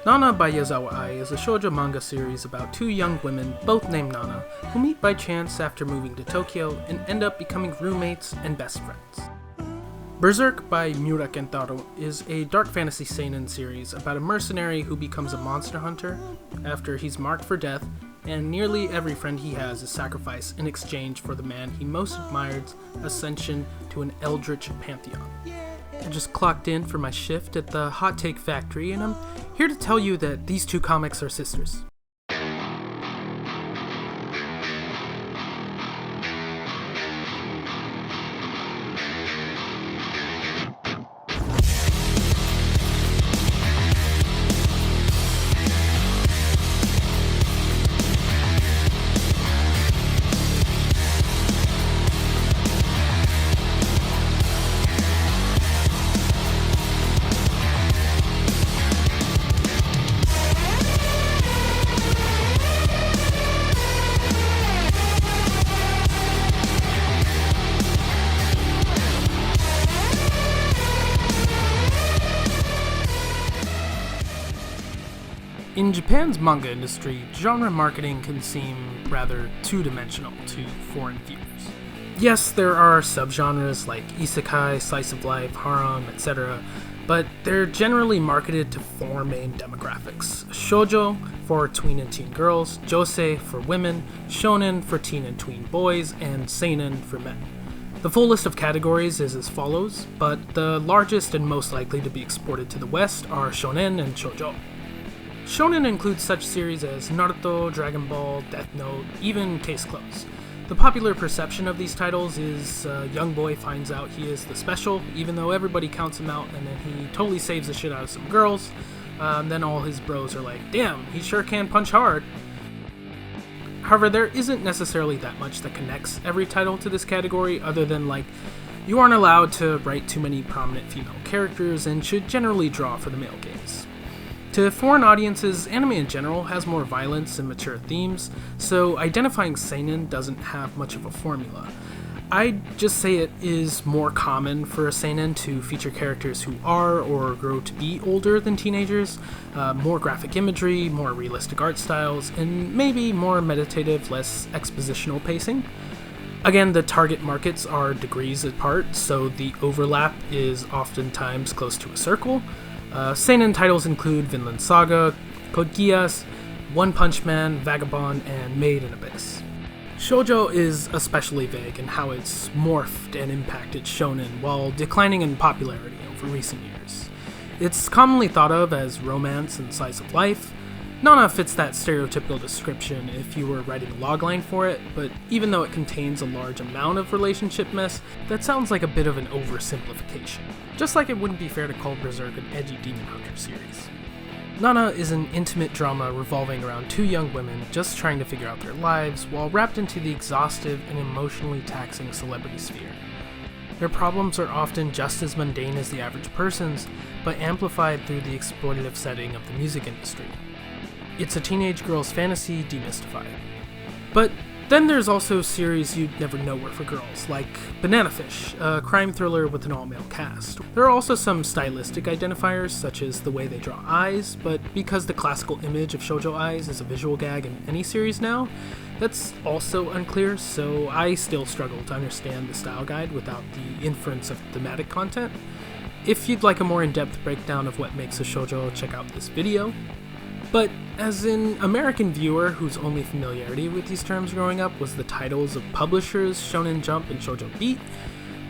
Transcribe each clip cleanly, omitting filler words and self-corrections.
Nana by Yazawa Ai is a shoujo manga series about two young women, both named Nana, who meet by chance after moving to Tokyo and end up becoming roommates and best friends. Berserk by Miura Kentaro is a dark fantasy seinen series about a mercenary who becomes a monster hunter after he's marked for death, and nearly every friend he has is sacrificed in exchange for the man he most admired's ascension to an eldritch pantheon. I just clocked in for my shift at the Hot Take Factory, and I'm here to tell you that these two comics are sisters. In Japan's manga industry, genre marketing can seem rather two-dimensional to foreign viewers. Yes, there are subgenres like isekai, slice of life, harem, etc., but they're generally marketed to four main demographics: shoujo for tween and teen girls, josei for women, shonen for teen and tween boys, and seinen for men. The full list of categories is as follows, but the largest and most likely to be exported to the West are shonen and shoujo. Shonen includes such series as Naruto, Dragon Ball, Death Note, even Case Closed. The popular perception of these titles is a young boy finds out he is the special, even though everybody counts him out, and then he totally saves the shit out of some girls. Then all his bros are like, damn, he sure can punch hard. However, there isn't necessarily that much that connects every title to this category, other than like, you aren't allowed to write too many prominent female characters and should generally draw for the male gaze. To foreign audiences, anime in general has more violence and mature themes, so identifying seinen doesn't have much of a formula. I'd just say it is more common for a seinen to feature characters who are or grow to be older than teenagers, more graphic imagery, more realistic art styles, and maybe more meditative, less expositional pacing. Again, the target markets are degrees apart, so the overlap is oftentimes close to a circle. Seinen titles include Vinland Saga, Code Geass, One Punch Man, Vagabond, and Made in Abyss. Shoujo is especially vague in how it's morphed and impacted shonen while declining in popularity over recent years. It's commonly thought of as romance and slice of life. Nana fits that stereotypical description if you were writing a logline for it, but even though it contains a large amount of relationship mess, that sounds like a bit of an oversimplification. Just like it wouldn't be fair to call Berserk an edgy demon hunter series. Nana is an intimate drama revolving around two young women just trying to figure out their lives while wrapped into the exhaustive and emotionally taxing celebrity sphere. Their problems are often just as mundane as the average person's, but amplified through the exploitative setting of the music industry. It's a teenage girl's fantasy demystified. But then there's also series you'd never know were for girls, like Banana Fish, a crime thriller with an all-male cast. There are also some stylistic identifiers, such as the way they draw eyes, but because the classical image of shoujo eyes is a visual gag in any series now, that's also unclear, so I still struggle to understand the style guide without the inference of thematic content. If you'd like a more in-depth breakdown of what makes a shoujo, check out this video. But as an American viewer whose only familiarity with these terms growing up was the titles of publishers Shonen Jump and Shoujo Beat,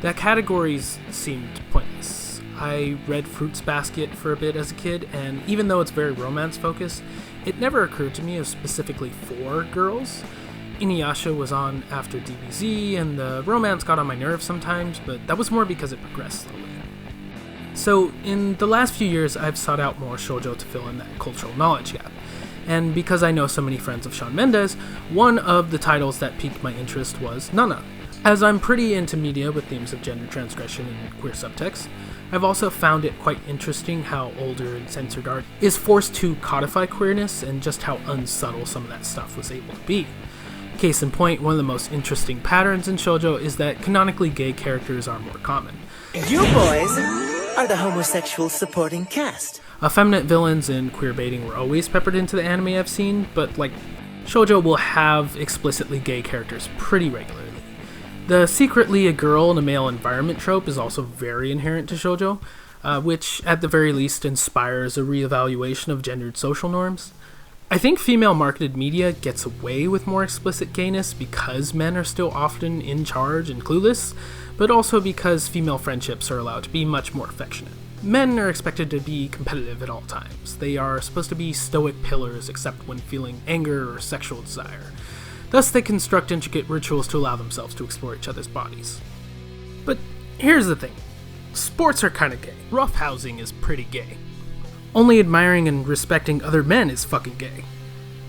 the categories seemed pointless. I read Fruits Basket for a bit as a kid, and even though it's very romance-focused, it never occurred to me as specifically for girls. Inuyasha was on after DBZ, and the romance got on my nerves sometimes, but that was more because it progressed slowly. So, in the last few years, I've sought out more shoujo to fill in that cultural knowledge gap. And because I know so many friends of Shawn Mendes, one of the titles that piqued my interest was Nana. As I'm pretty into media with themes of gender transgression and queer subtext, I've also found it quite interesting how older and censored art is forced to codify queerness and just how unsubtle some of that stuff was able to be. Case in point, one of the most interesting patterns in shoujo is that canonically gay characters are more common. You boys are the homosexual supporting cast. Effeminate villains and queer baiting were always peppered into the anime I've seen, but like, shoujo will have explicitly gay characters pretty regularly. The secretly a girl in a male environment trope is also very inherent to shoujo, which at the very least inspires a reevaluation of gendered social norms. I think female marketed media gets away with more explicit gayness because men are still often in charge and clueless, but also because female friendships are allowed to be much more affectionate. Men are expected to be competitive at all times. They are supposed to be stoic pillars except when feeling anger or sexual desire. Thus, they construct intricate rituals to allow themselves to explore each other's bodies. But here's the thing. Sports are kinda gay. Roughhousing is pretty gay. Only admiring and respecting other men is fucking gay.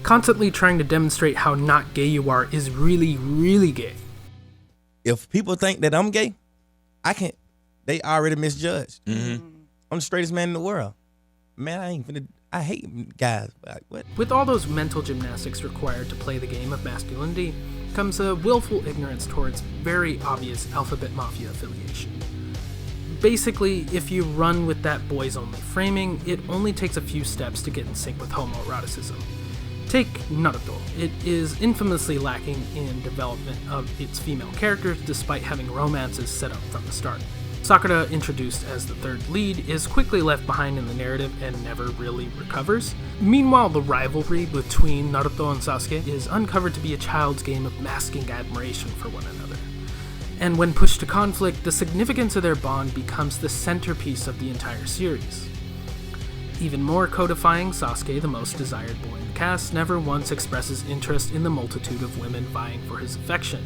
Constantly trying to demonstrate how not gay you are is really, really gay. If people think that I'm gay, they already misjudged. Mm-hmm. I'm the straightest man in the world. Man, I hate guys. Like, what? With all those mental gymnastics required to play the game of masculinity comes a willful ignorance towards very obvious alphabet mafia affiliation. Basically, if you run with that boys-only framing, it only takes a few steps to get in sync with homoeroticism. Take Naruto. It is infamously lacking in development of its female characters despite having romances set up from the start. Sakura, introduced as the third lead, is quickly left behind in the narrative and never really recovers. Meanwhile, the rivalry between Naruto and Sasuke is uncovered to be a child's game of masking admiration for one another. And when pushed to conflict, the significance of their bond becomes the centerpiece of the entire series. Even more codifying, Sasuke, the most desired boy in the cast, never once expresses interest in the multitude of women vying for his affection.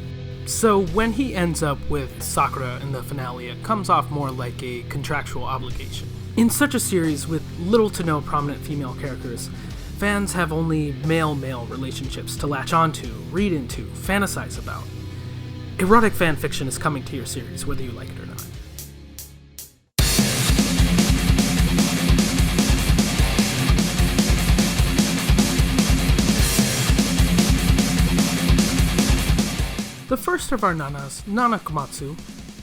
So when he ends up with Sakura in the finale, it comes off more like a contractual obligation. In such a series with little to no prominent female characters, fans have only male-male relationships to latch onto, read into, fantasize about. Erotic fanfiction is coming to your series, whether you like it or not. The first of our nanas, Nana Komatsu,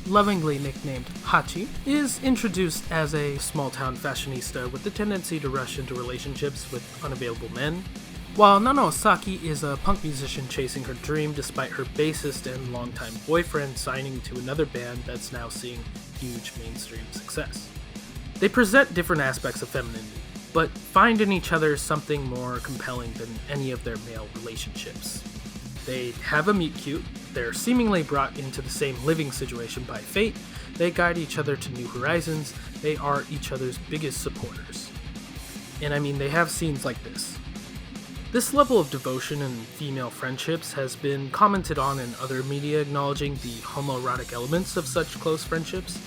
lovingly nicknamed Hachi, is introduced as a small-town fashionista with the tendency to rush into relationships with unavailable men, while Nana Osaki is a punk musician chasing her dream despite her bassist and longtime boyfriend signing to another band that's now seeing huge mainstream success. They present different aspects of femininity, but find in each other something more compelling than any of their male relationships. They have a meet cute, they're seemingly brought into the same living situation by fate, they guide each other to new horizons, they are each other's biggest supporters. And I mean, they have scenes like this. This level of devotion and female friendships has been commented on in other media acknowledging the homoerotic elements of such close friendships.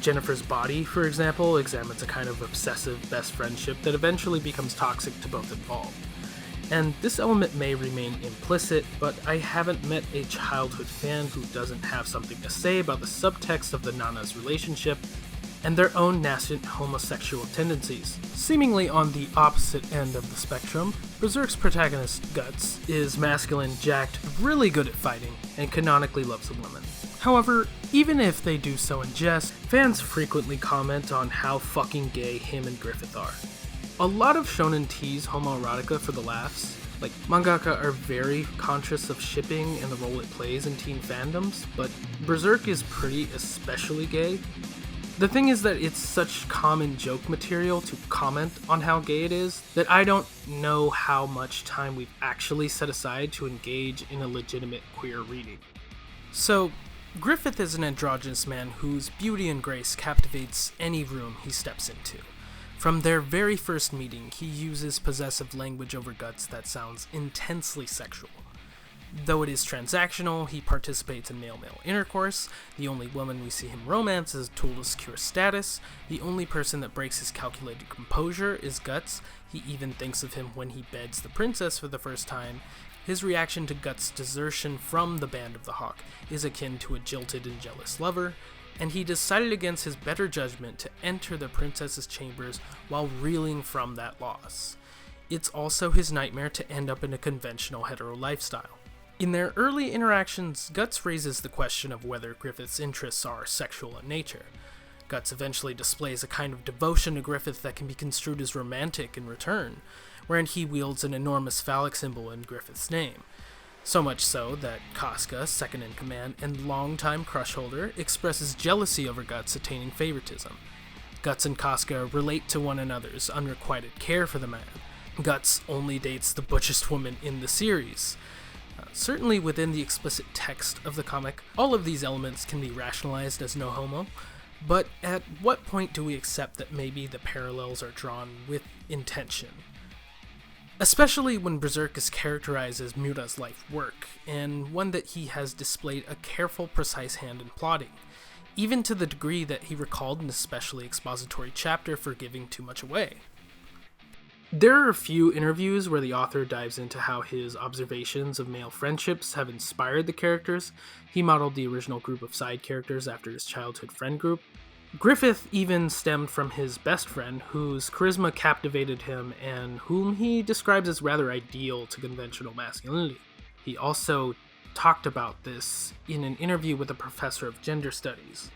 Jennifer's Body, for example, examines a kind of obsessive best friendship that eventually becomes toxic to both involved. And this element may remain implicit, but I haven't met a childhood fan who doesn't have something to say about the subtext of the Nana's relationship and their own nascent homosexual tendencies. Seemingly on the opposite end of the spectrum, Berserk's protagonist, Guts, is masculine, jacked, really good at fighting, and canonically loves a woman. However, even if they do so in jest, fans frequently comment on how fucking gay him and Griffith are. A lot of shonen tease homoerotica for the laughs. Like, mangaka are very conscious of shipping and the role it plays in teen fandoms, but Berserk is pretty especially gay. The thing is that it's such common joke material to comment on how gay it is that I don't know how much time we've actually set aside to engage in a legitimate queer reading. So, Griffith is an androgynous man whose beauty and grace captivates any room he steps into. From their very first meeting, he uses possessive language over Guts that sounds intensely sexual. Though it is transactional, he participates in male-male intercourse. The only woman we see him romance is a tool to secure status. The only person that breaks his calculated composure is Guts. He even thinks of him when he beds the princess for the first time. His reaction to Guts' desertion from the Band of the Hawk is akin to a jilted and jealous lover, and he decided against his better judgment to enter the princess's chambers while reeling from that loss. It's also his nightmare to end up in a conventional hetero lifestyle. In their early interactions, Guts raises the question of whether Griffith's interests are sexual in nature. Guts eventually displays a kind of devotion to Griffith that can be construed as romantic in return, wherein he wields an enormous phallic symbol in Griffith's name. So much so that Casca, second in command and longtime crush holder, expresses jealousy over Guts attaining favoritism. Guts and Casca relate to one another's unrequited care for the man. Guts only dates the butchest woman in the series. Certainly within the explicit text of the comic, all of these elements can be rationalized as no homo, but at what point do we accept that maybe the parallels are drawn with intention? Especially when Berserk is characterized as Miura's life work, and one that he has displayed a careful, precise hand in plotting, even to the degree that he recalled an especially expository chapter for giving too much away. There are a few interviews where the author dives into how his observations of male friendships have inspired the characters. He modeled the original group of side characters after his childhood friend group. Griffith even stemmed from his best friend, whose charisma captivated him and whom he describes as rather ideal to conventional masculinity. He also talked about this in an interview with a professor of gender studies.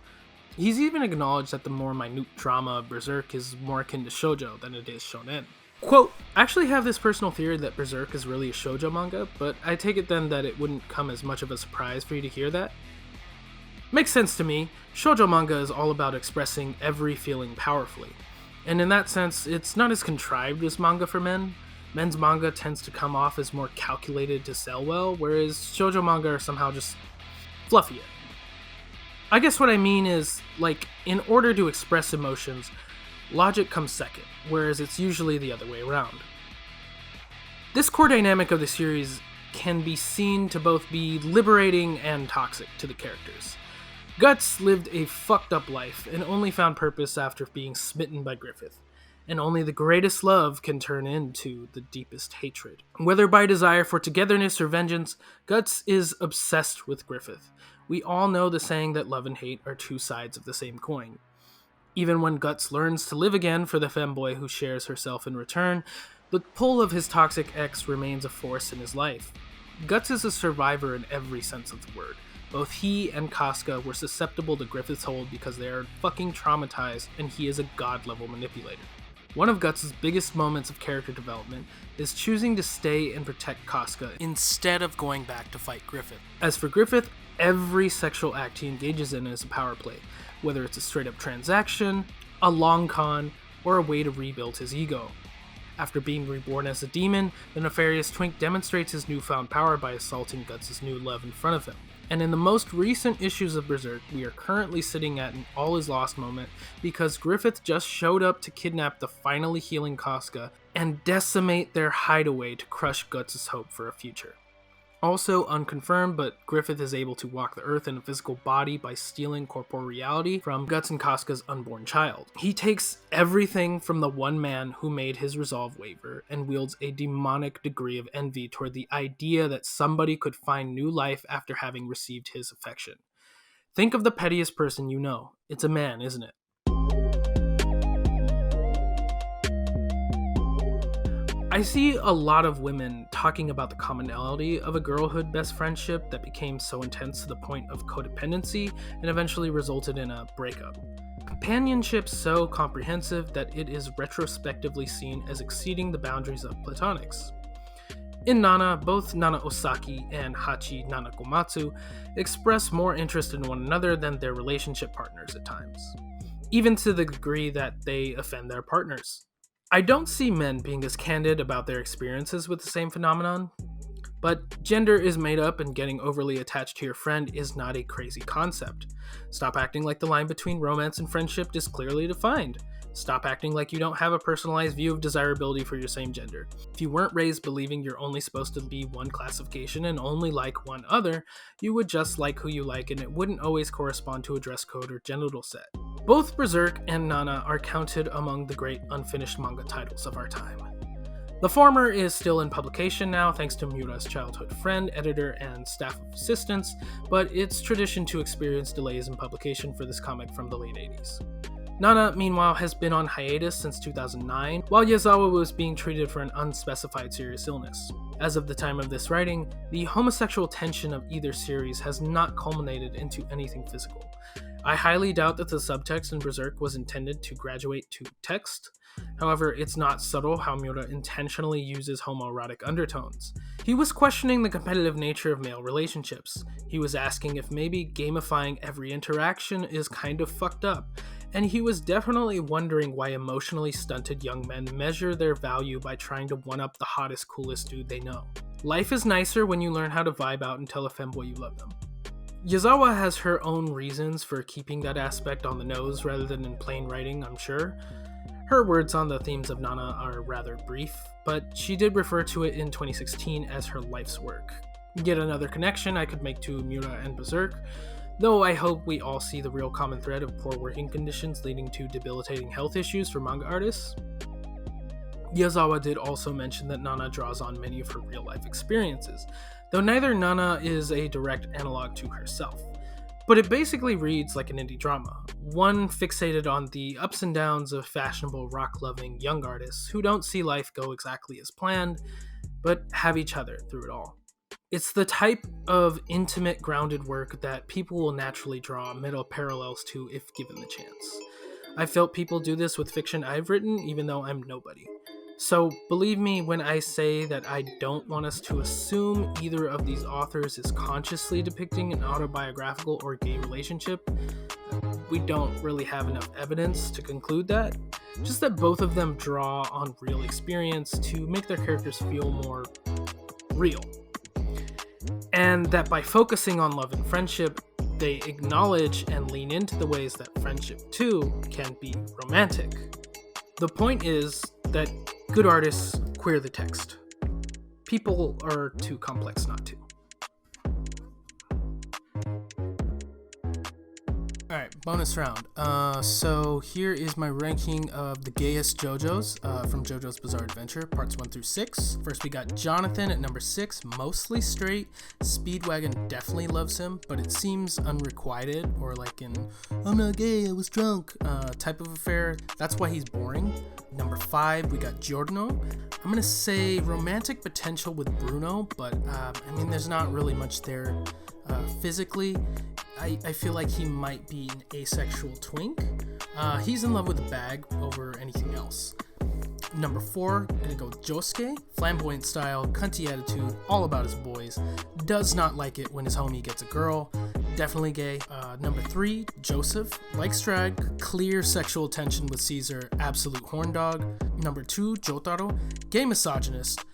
He's even acknowledged that the more minute drama of Berserk is more akin to shoujo than it is shonen. Quote, I actually have this personal theory that Berserk is really a shoujo manga, but I take it then that it wouldn't come as much of a surprise for you to hear that. Makes sense to me. Shoujo manga is all about expressing every feeling powerfully. And in that sense, it's not as contrived as manga for men. Men's manga tends to come off as more calculated to sell well, whereas shoujo manga are somehow just fluffier. I guess what I mean is, like, in order to express emotions, logic comes second, whereas it's usually the other way around. This core dynamic of the series can be seen to both be liberating and toxic to the characters. Guts lived a fucked up life and only found purpose after being smitten by Griffith, and only the greatest love can turn into the deepest hatred. Whether by desire for togetherness or vengeance, Guts is obsessed with Griffith. We all know the saying that love and hate are two sides of the same coin. Even when Guts learns to live again for the femboy who shares herself in return, the pull of his toxic ex remains a force in his life. Guts is a survivor in every sense of the word. Both he and Casca were susceptible to Griffith's hold because they are fucking traumatized and he is a god-level manipulator. One of Guts' biggest moments of character development is choosing to stay and protect Casca instead of going back to fight Griffith. As for Griffith, every sexual act he engages in is a power play, whether it's a straight-up transaction, a long con, or a way to rebuild his ego. After being reborn as a demon, the nefarious twink demonstrates his newfound power by assaulting Guts' new love in front of him. And in the most recent issues of Berserk, we are currently sitting at an all is lost moment because Griffith just showed up to kidnap the finally healing Casca and decimate their hideaway to crush Guts' hope for a future. Also unconfirmed, but Griffith is able to walk the earth in a physical body by stealing corporeality from Guts and Casca's unborn child. He takes everything from the one man who made his resolve waver and wields a demonic degree of envy toward the idea that somebody could find new life after having received his affection. Think of the pettiest person you know. It's a man, isn't it? I see a lot of women talking about the commonality of a girlhood best friendship that became so intense to the point of codependency and eventually resulted in a breakup. Companionship so comprehensive that it is retrospectively seen as exceeding the boundaries of platonics. In Nana, both Nana Osaki and Hachi Nanakomatsu express more interest in one another than their relationship partners at times, even to the degree that they offend their partners. I don't see men being as candid about their experiences with the same phenomenon, but gender is made up and getting overly attached to your friend is not a crazy concept. Stop acting like the line between romance and friendship is clearly defined. Stop acting like you don't have a personalized view of desirability for your same gender. If you weren't raised believing you're only supposed to be one classification and only like one other, you would just like who you like and it wouldn't always correspond to a dress code or genital set. Both Berserk and Nana are counted among the great unfinished manga titles of our time. The former is still in publication now thanks to Miura's childhood friend, editor, and staff of assistants, but it's tradition to experience delays in publication for this comic from the late 80s. Nana, meanwhile, has been on hiatus since 2009, while Yazawa was being treated for an unspecified serious illness. As of the time of this writing, the homosexual tension of either series has not culminated into anything physical. I highly doubt that the subtext in Berserk was intended to graduate to text. However, it's not subtle how Miura intentionally uses homoerotic undertones. He was questioning the competitive nature of male relationships. He was asking if maybe gamifying every interaction is kind of fucked up, and he was definitely wondering why emotionally stunted young men measure their value by trying to one-up the hottest, coolest dude they know. Life is nicer when you learn how to vibe out and tell a femboy you love them. Yazawa has her own reasons for keeping that aspect on the nose rather than in plain writing, I'm sure. Her words on the themes of Nana are rather brief, but she did refer to it in 2016 as her life's work. Yet another connection I could make to Miura and Berserk, though I hope we all see the real common thread of poor working conditions leading to debilitating health issues for manga artists. Yazawa did also mention that Nana draws on many of her real-life experiences, though neither Nana is a direct analog to herself. But it basically reads like an indie drama, one fixated on the ups and downs of fashionable rock-loving young artists who don't see life go exactly as planned, but have each other through it all. It's the type of intimate, grounded work that people will naturally draw meta parallels to if given the chance. I've felt people do this with fiction I've written, even though I'm nobody. So believe me when I say that I don't want us to assume either of these authors is consciously depicting an autobiographical or gay relationship. We don't really have enough evidence to conclude that, just that both of them draw on real experience to make their characters feel more real. And that by focusing on love and friendship, they acknowledge and lean into the ways that friendship too can be romantic. The point is that good artists queer the text. People are too complex not to. Alright, bonus round. So here is my ranking of the gayest JoJo's from JoJo's Bizarre Adventure, parts 1 through 6. First we got Jonathan at number 6, mostly straight. Speedwagon definitely loves him, but it seems unrequited, or like in, I'm not gay, I was drunk, type of affair. That's why he's boring. Number 5, we got Giordano. I'm gonna say romantic potential with Bruno, but there's not really much there physically. I feel like he might be an asexual twink. He's in love with the bag over anything else. Number 4, gonna go with Josuke. Flamboyant style, cunty attitude, all about his boys. Does not like it when his homie gets a girl. Definitely gay. Number 3, Joseph. Likes drag, clear sexual tension with Caesar, absolute horn dog. Number 2, Jotaro. Gay misogynist.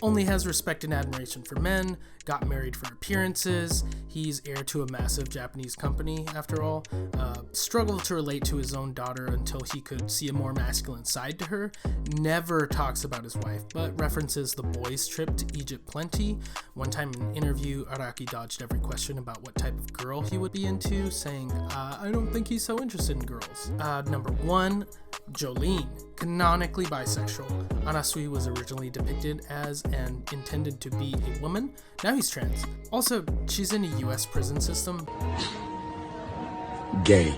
Only has respect and admiration for men, got married for appearances, he's heir to a massive Japanese company after all, struggled to relate to his own daughter until he could see a more masculine side to her, never talks about his wife, but references the boys' trip to Egypt plenty. One time in an interview, Araki dodged every question about what type of girl he would be into, saying, I don't think he's so interested in girls. Number 1, Jolene, canonically bisexual. Anasui was originally depicted as and intended to be a woman. Now he's trans. Also, she's in a US prison system. Gay.